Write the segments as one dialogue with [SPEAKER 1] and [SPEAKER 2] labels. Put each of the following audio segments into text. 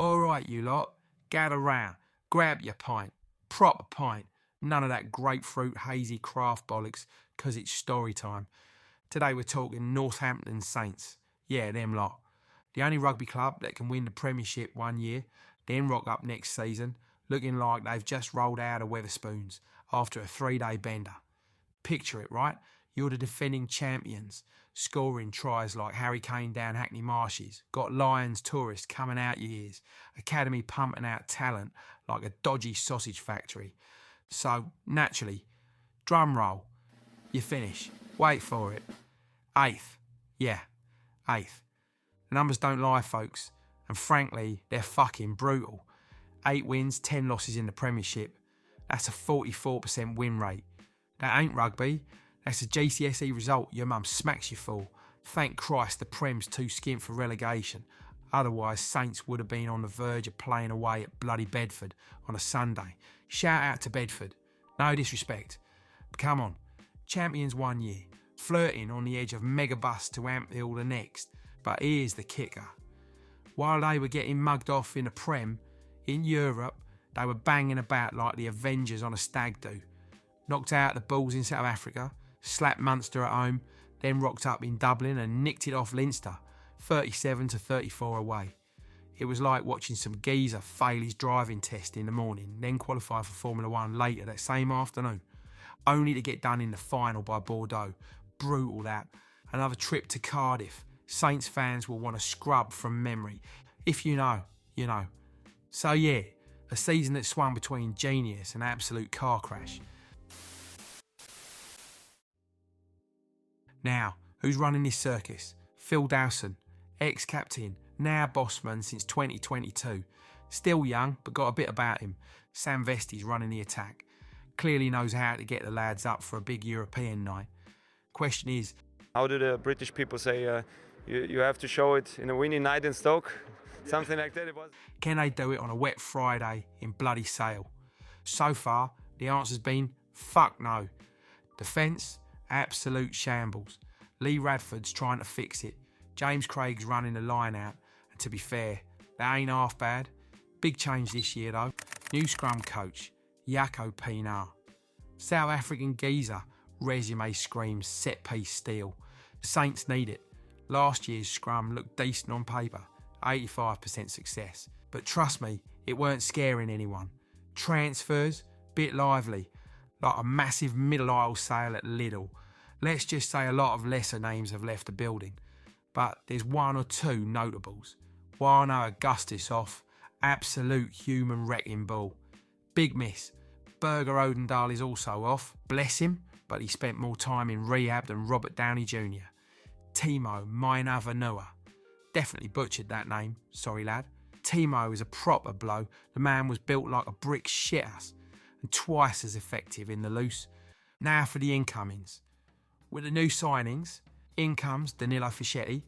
[SPEAKER 1] All right, you lot, gather round, grab your pint, proper pint, none of that grapefruit hazy craft bollocks, 'cause it's story time. Today we're talking Northampton Saints. Yeah, them lot. The only rugby club that can win the Premiership one year, then rock up next season, looking like they've just rolled out of Wetherspoons after a 3-day bender. Picture it, right? You're the defending champions, scoring tries like Harry Kane down Hackney Marshes, got Lions tourists coming out your ears, academy pumping out talent like a dodgy sausage factory. So, naturally, drum roll, you finish. Wait for it. 8th. Yeah, 8th. The numbers don't lie, folks, and frankly, they're fucking brutal. 8 wins, 10 losses in the Premiership. That's a 44% win rate. That ain't rugby. That's a GCSE result your mum smacks you for. Thank Christ the Prem's too skint for relegation. Otherwise, Saints would have been on the verge of playing away at bloody Bedford on a Sunday. Shout out to Bedford. No disrespect. But come on. Champions one year. Flirting on the edge of megabus to Amphill the next. But here's the kicker. While they were getting mugged off in the Prem, in Europe, they were banging about like the Avengers on a stag do. Knocked out the Bulls in South Africa, slapped Munster at home, then rocked up in Dublin and nicked it off Leinster, 37-34 away. It was like watching some geezer fail his driving test in the morning, then qualify for Formula 1 later that same afternoon, only to get done in the final by Bordeaux. Brutal that. Another trip to Cardiff. Saints fans will want to scrub from memory. If you know, you know. So yeah, a season that swung between genius and absolute car crash. Now, who's running this circus? Phil Dowson, ex-captain, now bossman since 2022. Still young, but got a bit about him. Sam Vesti's running the attack. Clearly knows how to get the lads up for a big European night. Question is,
[SPEAKER 2] how do the British people say you have to show it in a windy night in Stoke? Something like that it was.
[SPEAKER 1] Can they do it on a wet Friday in bloody Sale? So far, the answer's been fuck no. Defence, absolute shambles. Lee Radford's trying to fix it. James Craig's running the line out. And to be fair, that ain't half bad. Big change this year though. New scrum coach, Jaco Pienaar. South African geezer, resume screams set piece steel. The Saints need it. Last year's scrum looked decent on paper. 85% success. But trust me, it weren't scaring anyone. Transfers, bit lively. Like a massive middle aisle sale at Lidl. Let's just say a lot of lesser names have left the building. But there's one or two notables. Wano Augustus off. Absolute human wrecking ball. Big miss. Berger Odendahl is also off. Bless him, but he spent more time in rehab than Robert Downey Jr. Timo Mainavanua. Definitely butchered that name. Sorry, lad. Timo is a proper blow. The man was built like a brick shithouse and twice as effective in the loose. Now for the incomings. With the new signings, in comes Danilo Fischetti,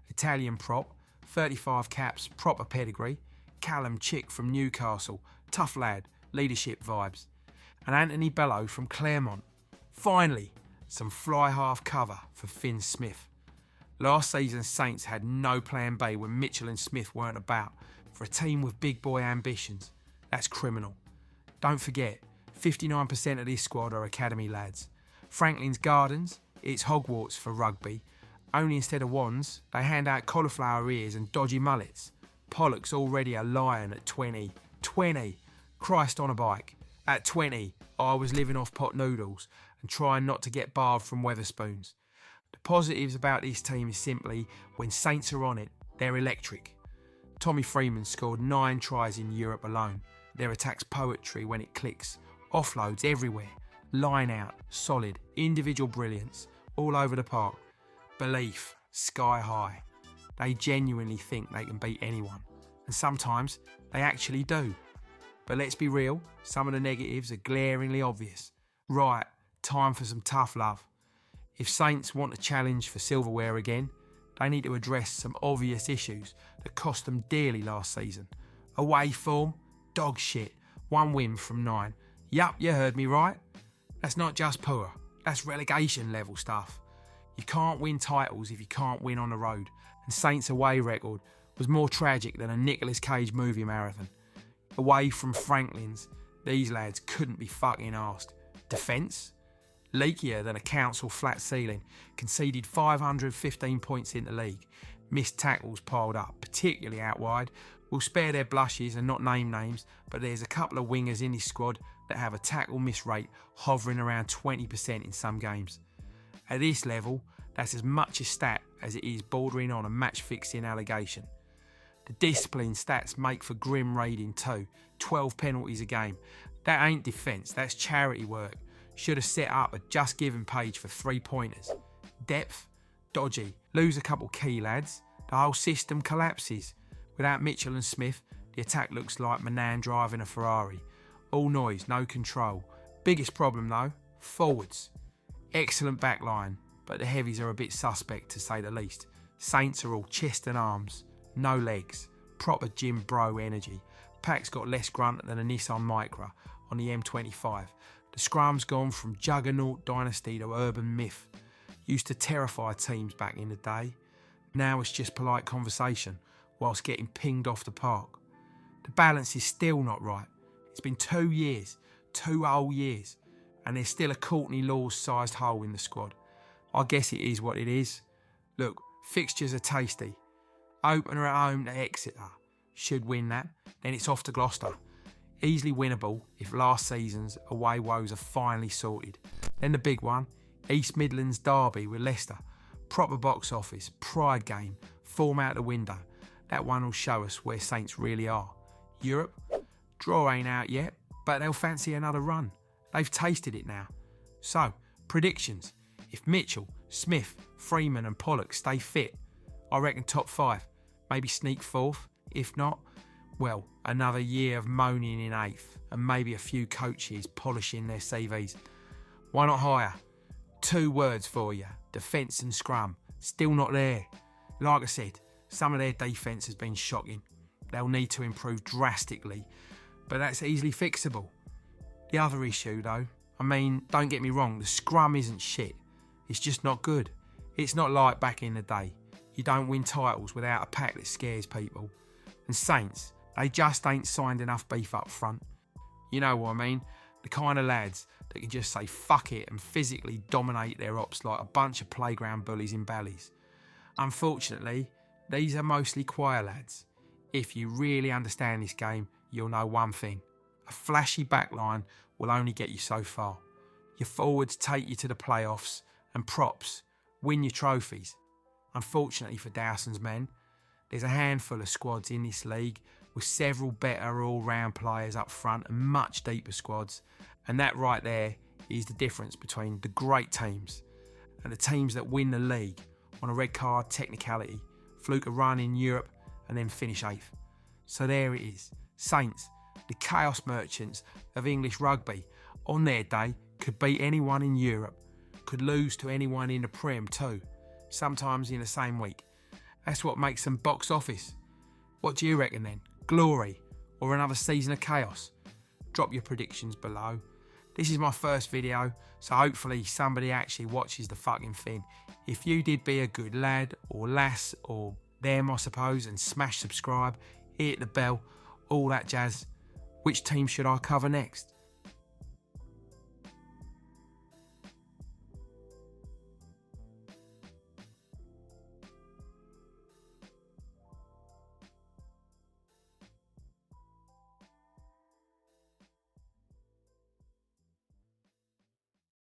[SPEAKER 1] Italian prop, 35 caps, proper pedigree, Callum Chick from Newcastle, tough lad, leadership vibes, and Anthony Bello from Claremont. Finally, some fly half cover for Finn Smith. Last season's Saints had no plan B when Mitchell and Smith weren't about. For a team with big boy ambitions, that's criminal. Don't forget, 59% of this squad are academy lads. Franklin's Gardens, it's Hogwarts for rugby. Only instead of wands, they hand out cauliflower ears and dodgy mullets. Pollock's already a lion at 20. 20! Christ on a bike. At 20, I was living off pot noodles and trying not to get barred from Wetherspoons. The positives about this team is simply, when Saints are on it, they're electric. Tommy Freeman scored 9 tries in Europe alone. Their attack's poetry when it clicks. Offloads everywhere. Line out, solid, individual brilliance, all over the park. Belief, sky high. They genuinely think they can beat anyone. And sometimes they actually do. But let's be real, some of the negatives are glaringly obvious. Right, time for some tough love. If Saints want to challenge for silverware again, they need to address some obvious issues that cost them dearly last season. Away form, dog shit, 1 win from 9. Yup, you heard me right. That's not just poor, that's relegation level stuff. You can't win titles if you can't win on the road, and Saints' away record, was more tragic than a Nicolas Cage movie marathon. Away from Franklin's, these lads couldn't be fucking arsed. Defence? Leakier than a council flat ceiling, conceded 515 points in the league. Missed tackles piled up, particularly out wide. We'll spare their blushes and not name names, but there's a couple of wingers in this squad that have a tackle miss rate hovering around 20% in some games. At this level, that's as much a stat as it is bordering on a match-fixing allegation. The discipline stats make for grim raiding too. 12 penalties a game. That ain't defence, that's charity work. Should have set up a Just Giving page for 3-pointers. Depth? Dodgy. Lose a couple key lads, the whole system collapses. Without Mitchell and Smith, the attack looks like Manan driving a Ferrari. All noise, no control. Biggest problem though, forwards. Excellent back line, but the heavies are a bit suspect to say the least. Saints are all chest and arms, no legs, proper gym bro energy. Pack's got less grunt than a Nissan Micra on the M25. The scrum's gone from juggernaut dynasty to urban myth. Used to terrify teams back in the day. Now it's just polite conversation whilst getting pinged off the park. The balance is still not right. It's been 2 years, 2 whole years, and there's still a Courtney Laws-sized hole in the squad. I guess it is what it is. Look, fixtures are tasty. Opener at home to Exeter. Should win that, then it's off to Gloucester. Easily winnable if last season's away woes are finally sorted. Then the big one, East Midlands derby with Leicester. Proper box office, pride game, form out the window. That one will show us where Saints really are. Europe? Draw ain't out yet, but they'll fancy another run. They've tasted it now. So, predictions. If Mitchell, Smith, Freeman and Pollock stay fit, I reckon top 5. Maybe sneak 4th. If not, well, another year of moaning in 8th and maybe a few coaches polishing their CVs. Why not higher? 2 words for you, defence and scrum. Still not there. Like I said, some of their defence has been shocking. They'll need to improve drastically, but that's easily fixable. The other issue though, I mean, don't get me wrong, the scrum isn't shit. It's just not good. It's not like back in the day. You don't win titles without a pack that scares people. And Saints, they just ain't signed enough beef up front. You know what I mean? The kind of lads that can just say fuck it and physically dominate their ops like a bunch of playground bullies in Bally's. Unfortunately, these are mostly choir lads. If you really understand this game, you'll know one thing. A flashy backline will only get you so far. Your forwards take you to the playoffs and props, win your trophies. Unfortunately for Dowson's men, there's a handful of squads in this league with several better all-round players up front and much deeper squads. And that right there is the difference between the great teams and the teams that win the league on a red card technicality, fluke a run in Europe and then finish 8th. So there it is. Saints, the chaos merchants of English rugby, on their day could beat anyone in Europe, could lose to anyone in the Prem too, sometimes in the same week. That's what makes them box office. What do you reckon then? Glory or another season of chaos? Drop your predictions below. This is my first video, so hopefully somebody actually watches the fucking thing. If you did be a good lad or lass or them I suppose and smash subscribe, hit the bell, all that jazz. Which team should I cover next?